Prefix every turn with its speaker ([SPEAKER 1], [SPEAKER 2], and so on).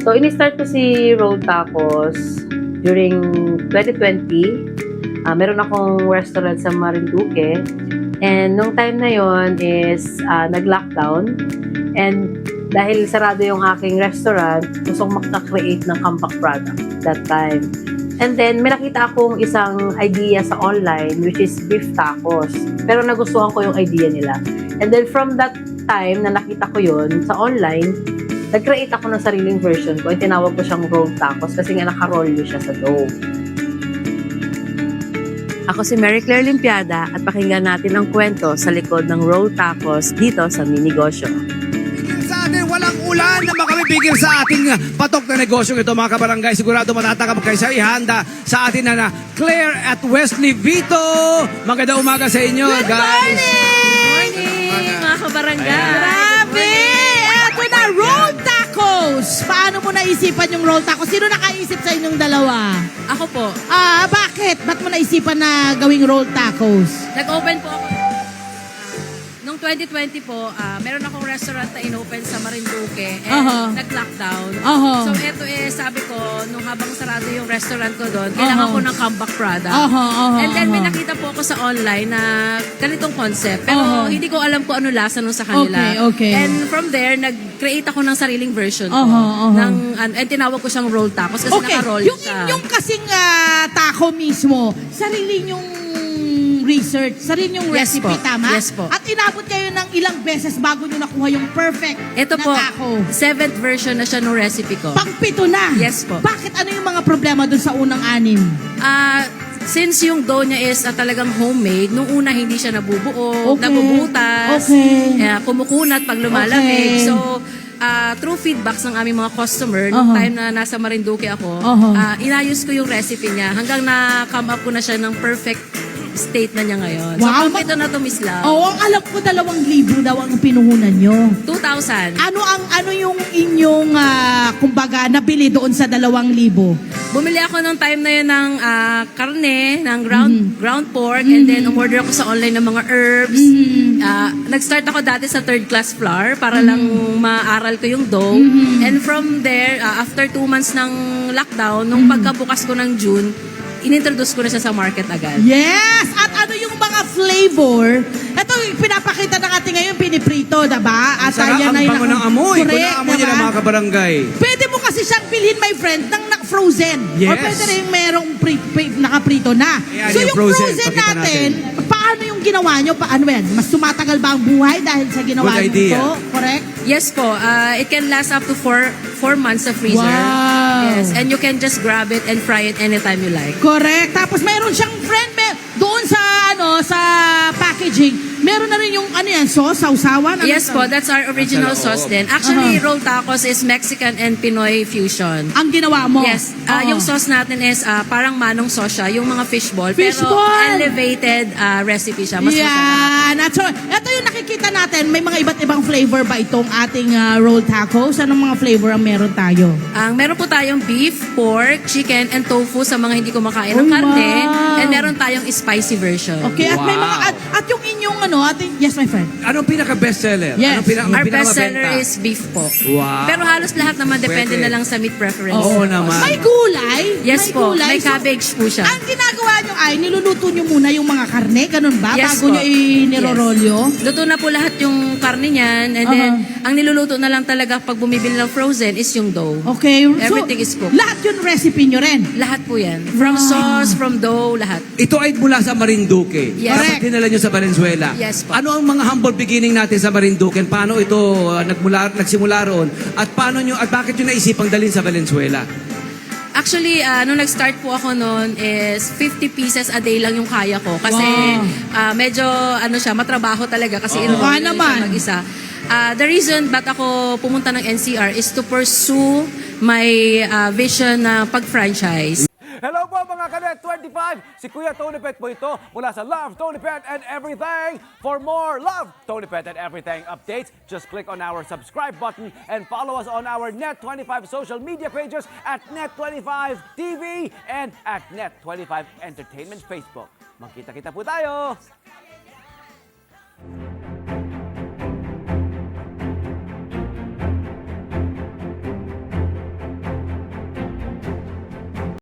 [SPEAKER 1] So, ini-start ko si Roll Tacos during 2020. Meron akong restaurant sa Marinduque. And nung time na yon is nag-lockdown. And dahil sarado yung aking restaurant, gusto kong makaka-create ng comeback product that time. And then, may nakita akong isang idea sa online, which is beef tacos. Pero nagustuhan ko yung idea nila. And then, from that time na nakita ko yun sa online, nag-create ako ng sariling version ko. Tinawag ko siyang rolled tacos kasi nga naka-roll siya sa dough. Ako si Mary Claire Limpiada at pakinggan natin ang kwento sa likod ng rolled tacos dito sa Minegosyo.
[SPEAKER 2] Sa atin, walang ulan na makamipigil sa ating patok na negosyong ito, mga kabarangay. Sigurado matatakap kayo sa ihanda sa atin na Claire at Wesley Vito. Magandang umaga sa inyo,
[SPEAKER 3] Good
[SPEAKER 2] guys.
[SPEAKER 3] morning, mga kabarangay.
[SPEAKER 4] Grabe! Eto na, rolled tacos! Paano mo naisipan yung rolled tacos? Sino nakaisip sa inyong dalawa?
[SPEAKER 3] Ako po,
[SPEAKER 4] Bakit? Ba't mo naisipan na gawing rolled tacos?
[SPEAKER 3] nag-open po ako. Noong 2020 po, meron akong restaurant na in-open sa Marinduque and nag-lockdown. So eto sabi ko, nung habang sarado yung restaurant ko doon, kailangan ko ng comeback product. And then may nakita po ako sa online na ganitong concept. Pero hindi ko alam kung ano lasa nung sa kanila.
[SPEAKER 4] Okay.
[SPEAKER 3] And from there, nag-create ako ng sariling version ko. And tinawag ko siyang roll tacos kasi naka-roll
[SPEAKER 4] yung
[SPEAKER 3] siya.
[SPEAKER 4] inyong kasing taco mismo, sarili yung research, sarili yung
[SPEAKER 3] Yes
[SPEAKER 4] recipe,
[SPEAKER 3] po.
[SPEAKER 4] tama?
[SPEAKER 3] Yes po.
[SPEAKER 4] At inabot kayo ng ilang beses bago nyo nakuha yung perfect
[SPEAKER 3] Ito
[SPEAKER 4] na
[SPEAKER 3] po,
[SPEAKER 4] taco.
[SPEAKER 3] 7th version na siya ng recipe ko.
[SPEAKER 4] Pang-pito na.
[SPEAKER 3] Yes po.
[SPEAKER 4] Bakit? Ano yung mga problema dun sa unang anim?
[SPEAKER 3] Since yung dough niya is talagang homemade, nung una hindi siya nabubuo, nabubutas, kumukunat pag lumalamig. So, through feedbacks ng aming mga customer, nung time na nasa Marinduque ako, inayos ko yung recipe niya hanggang na-come up ko na siya ng perfect state na niya ngayon.
[SPEAKER 4] Wow,
[SPEAKER 3] So, ito na to, Miss Lau.
[SPEAKER 4] Oo, ang alam ko 2,000 daw ang pinuhunan nyo.
[SPEAKER 3] 2,000.
[SPEAKER 4] Ano yung inyong kumbaga nabili doon sa 2,000?
[SPEAKER 3] Bumili ako nung time na yun ng karne, ng ground pork, and then umorder ako sa online ng mga herbs. Nag-start ako dati sa third class flour para lang maaral ko yung dough. And from there, after 2 months ng lockdown, nung pagkabukas ko ng June, inintroduce ko na siya sa market agad.
[SPEAKER 4] Yes! At ano yung mga flavor? Ito, pinapakita na natin ngayon, piniprito, diba? At
[SPEAKER 2] Sarap,
[SPEAKER 4] yan
[SPEAKER 2] ang
[SPEAKER 4] ay
[SPEAKER 2] bango ng amoy. Kung
[SPEAKER 4] Correct,
[SPEAKER 2] naamoy nila, mga kabarangay.
[SPEAKER 4] Pwede mo kasi siyang bilhin, my friend, ng frozen.
[SPEAKER 2] Yes.
[SPEAKER 4] Or pwede rin merong nakaprito na.
[SPEAKER 2] Ayan,
[SPEAKER 4] So
[SPEAKER 2] yung
[SPEAKER 4] yung
[SPEAKER 2] frozen,
[SPEAKER 4] frozen
[SPEAKER 2] pakita
[SPEAKER 4] natin, paano yung ginawa nyo? Paano yan? Mas tumatagal ba ang buhay dahil sa ginawa
[SPEAKER 2] Good
[SPEAKER 4] nyo
[SPEAKER 2] idea.
[SPEAKER 4] ito? Correct?
[SPEAKER 3] Yes po, it can last up to 4 months sa freezer.
[SPEAKER 4] Wow.
[SPEAKER 3] Yes, and you can just grab it and fry it anytime you like.
[SPEAKER 4] Correct. Tapos meron siyang doon sa sa packaging. Meron na rin yung sauce, sausawan.
[SPEAKER 3] Yes po, that's our original sauce din. Actually, rolled tacos is Mexican and Pinoy fusion.
[SPEAKER 4] Ang ginawa mo.
[SPEAKER 3] Yes, yung sauce natin is parang manong sauce siya, yung mga fishball.
[SPEAKER 4] Fishball!
[SPEAKER 3] Pero elevated recipe siya, mas masarap.
[SPEAKER 4] Yan. So, ito yung nakikita natin. May mga iba't ibang flavor ba itong ating rolled tacos? Anong mga flavor ang meron tayo?
[SPEAKER 3] Meron po tayong beef, pork, chicken, and tofu sa mga hindi kumakain ng karne.
[SPEAKER 4] wow.
[SPEAKER 3] And meron tayong spicy version.
[SPEAKER 4] Okay, at may mga at yung inyong yes my friend.
[SPEAKER 2] Anong pinaka-bestseller?
[SPEAKER 4] Yes.
[SPEAKER 2] Anong
[SPEAKER 3] Our
[SPEAKER 2] pinakamabenta?
[SPEAKER 3] bestseller is beef po.
[SPEAKER 2] Wow.
[SPEAKER 3] Pero halos lahat naman depende
[SPEAKER 2] Pwede.
[SPEAKER 3] na lang sa meat preference.
[SPEAKER 2] Oo naman.
[SPEAKER 4] May gulay?
[SPEAKER 3] Yes
[SPEAKER 4] may
[SPEAKER 3] po,
[SPEAKER 4] gulay.
[SPEAKER 3] may cabbage po siya.
[SPEAKER 4] Ang ginagawa nyo ay niluluto nyo muna yung mga karne, ganun ba?
[SPEAKER 3] Yes
[SPEAKER 4] Bago
[SPEAKER 3] po.
[SPEAKER 4] nyo inirorolyo?
[SPEAKER 3] Luto na po lahat yung karne niyan. And then, ang niluluto na lang talaga pag bumibili ng frozen is yung dough.
[SPEAKER 4] Okay.
[SPEAKER 3] Everything is cooked.
[SPEAKER 4] Lahat yung recipe nyo rin.
[SPEAKER 3] Lahat po yan. From sauce, from dough, lahat.
[SPEAKER 2] Ito ay mula sa Marinduque.
[SPEAKER 3] Yes.
[SPEAKER 2] Dapat dinala nyo sa Valenzuela.
[SPEAKER 3] Yes po.
[SPEAKER 2] Ano ang mga humble beginning natin sa Marinduque? Paano ito nagsimula roon? At bakit nyo naisipang dalhin sa Valenzuela?
[SPEAKER 3] Actually, nung nag-start po ako noon is 50 pieces a day lang yung kaya ko. Kasi medyo matrabaho talaga kasi
[SPEAKER 4] Baka
[SPEAKER 3] siya
[SPEAKER 4] naman.
[SPEAKER 3] mag-isa. The reason ba't ako pumunta ng NCR is to pursue my vision na pag-franchise.
[SPEAKER 5] Hello po mga Kanet 25! Si Kuya Tony Pet po ito mula sa Love Tony Pet and Everything. For more Love Tony Pet and Everything updates, just click on our subscribe button and follow us on our Net25 social media pages at Net25 TV and at Net25 Entertainment Facebook. Magkita-kita po tayo!